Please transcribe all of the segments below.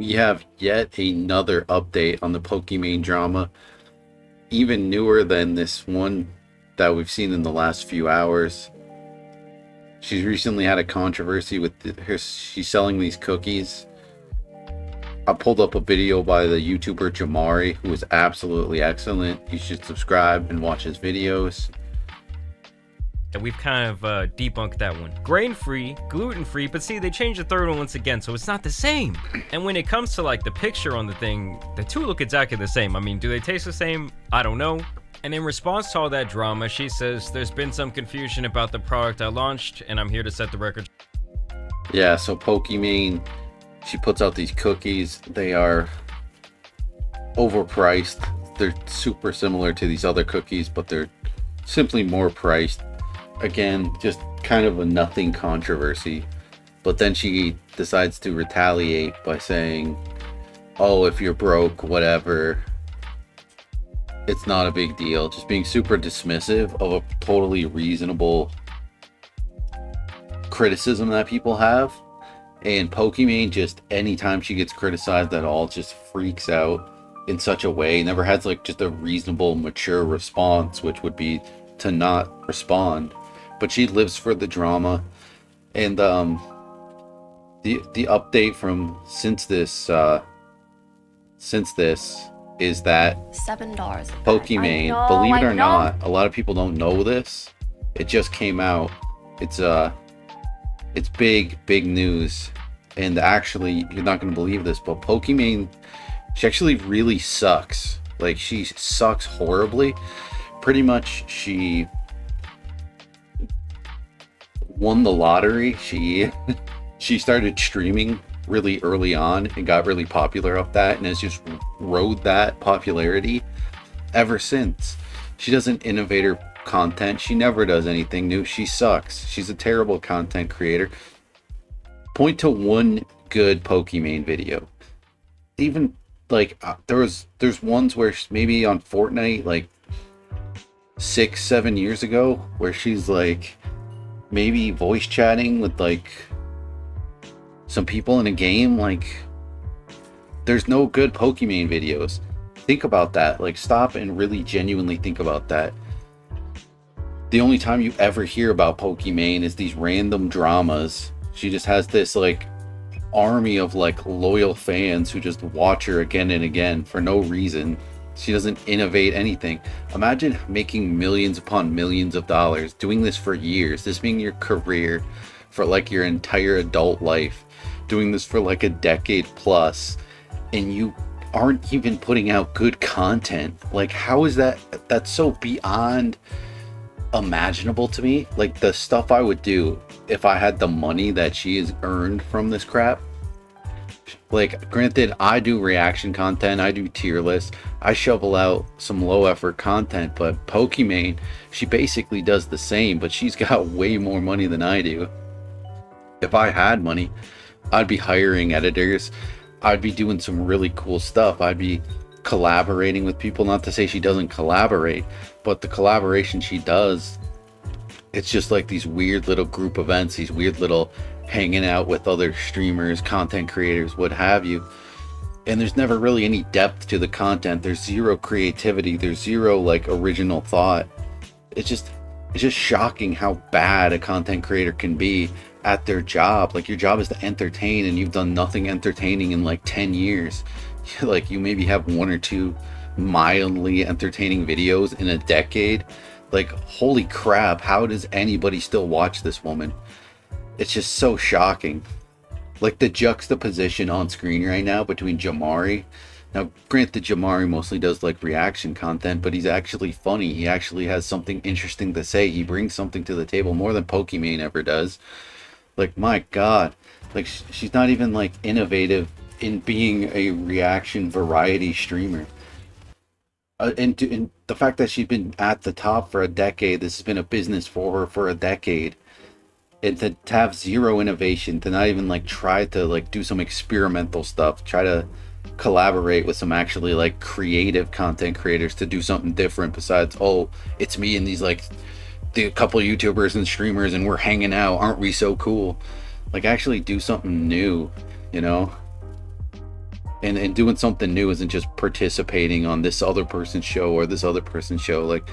We have yet another update on the Pokimane drama, even newer than this one that we've seen in the last few hours. She's recently had a controversy with her. She's selling these cookies. I pulled up a video by the YouTuber Jamari, who is absolutely excellent. You should subscribe and watch his videos. And we've kind of debunked that one. Grain-free, gluten-free, but see, they changed the third one once again, so it's not the same. And when it comes to like the picture on the thing, the two look exactly the same. I mean, do they taste the same? I don't know. And in response to all that drama, she says, "There's been some confusion about the product I launched, and I'm here to set the record." Yeah, so Pokimane, she puts out these cookies. They are overpriced. They're super similar to these other cookies, but they're simply more priced. Again, just kind of a nothing controversy. But then she decides to retaliate by saying, "Oh, if you're broke, whatever. It's not a big deal." Just being super dismissive of a totally reasonable criticism that people have. And Pokimane, just anytime she gets criticized at all, just freaks out in such a way. Never has like just a reasonable, mature response, which would be to not respond. But she lives for the drama. And the update from since this is that $7. Pokimane, believe it or not, a lot of people don't know this. It just came out. It's big news. And actually, you're not going to believe this, but Pokimane, she actually really sucks. Like, she sucks horribly. Pretty much, she won the lottery. She started streaming really early on and got really popular off that, and has just rode that popularity ever since. She doesn't innovate her content. She never does anything new. She sucks. She's a terrible content creator. Point to one good Pokimane video. Even like there's ones where maybe on Fortnite like 6-7 years ago where she's like maybe voice chatting with like some people in a game. Like, there's no good Pokimane videos. Think about that. Like, stop and really genuinely think about that. The only time you ever hear about Pokimane is these random dramas. She just has this like army of like loyal fans who just watch her again and again for no reason. She doesn't innovate anything. Imagine making millions upon millions of dollars, doing this for years, this being your career for like your entire adult life, doing this for like a decade plus, and you aren't even putting out good content. Like, how is that? That's so beyond imaginable to me. Like, the stuff I would do if I had the money that she has earned from this crap. Like, granted, I do reaction content, I do tier lists, I shovel out some low effort content, but Pokimane, she basically does the same, but she's got way more money than I do. If I had money, I'd be hiring editors, I'd be doing some really cool stuff, I'd be collaborating with people. Not to say she doesn't collaborate, but the collaboration she does, it's just like these weird little group events, these weird little hanging out with other streamers, content creators, what have you. And there's never really any depth to the content. There's zero creativity. There's zero like original thought. It's just shocking how bad a content creator can be at their job. Like, your job is to entertain, and you've done nothing entertaining in like 10 years. Like, you maybe have one or two mildly entertaining videos in a decade. Like, holy crap, how does anybody still watch this woman? It's just so shocking. Like, the juxtaposition on screen right now between Jamari. Now, granted, Jamari mostly does like reaction content, but he's actually funny. He actually has something interesting to say. He brings something to the table more than Pokimane ever does. Like, my God. Like, she's not even like innovative in being a reaction variety streamer. And the fact that she's been at the top for a decade, this has been a business for her for a decade. And to have zero innovation, to not even like try to like do some experimental stuff, try to collaborate with some actually like creative content creators to do something different besides, oh, it's me and these like the couple YouTubers and streamers and we're hanging out, aren't we so cool? Like, actually do something new, you know? and doing something new isn't just participating on this other person's show or this other person's show. Like,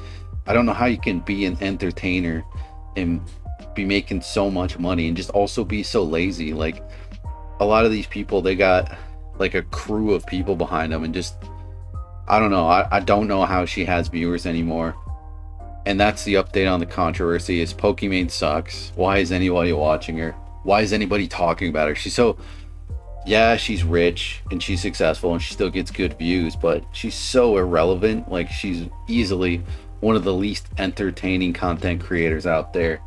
I don't know how you can be an entertainer and be making so much money and just also be so lazy. Like, a lot of these people, they got like a crew of people behind them, and just, I don't know. I don't know how she has viewers anymore. And that's the update on the controversy: is Pokimane sucks. Why is anybody watching her? Why is anybody talking about her? She's so, yeah, she's rich and she's successful and she still gets good views, but she's so irrelevant. Like, she's easily one of the least entertaining content creators out there.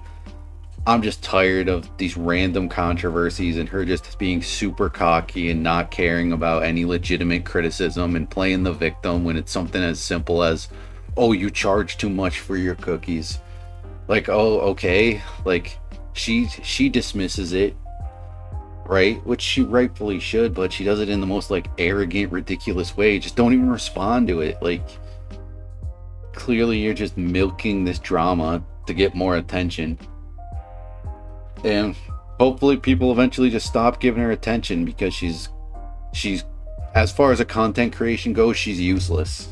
I'm just tired of these random controversies and her just being super cocky and not caring about any legitimate criticism and playing the victim when it's something as simple as, oh, you charge too much for your cookies. Like, oh, okay. Like, she dismisses it, right? Which she rightfully should, but she does it in the most like arrogant, ridiculous way. Just don't even respond to it. Like, clearly you're just milking this drama to get more attention. And hopefully people eventually just stop giving her attention, because she's as far as a content creation goes, she's useless.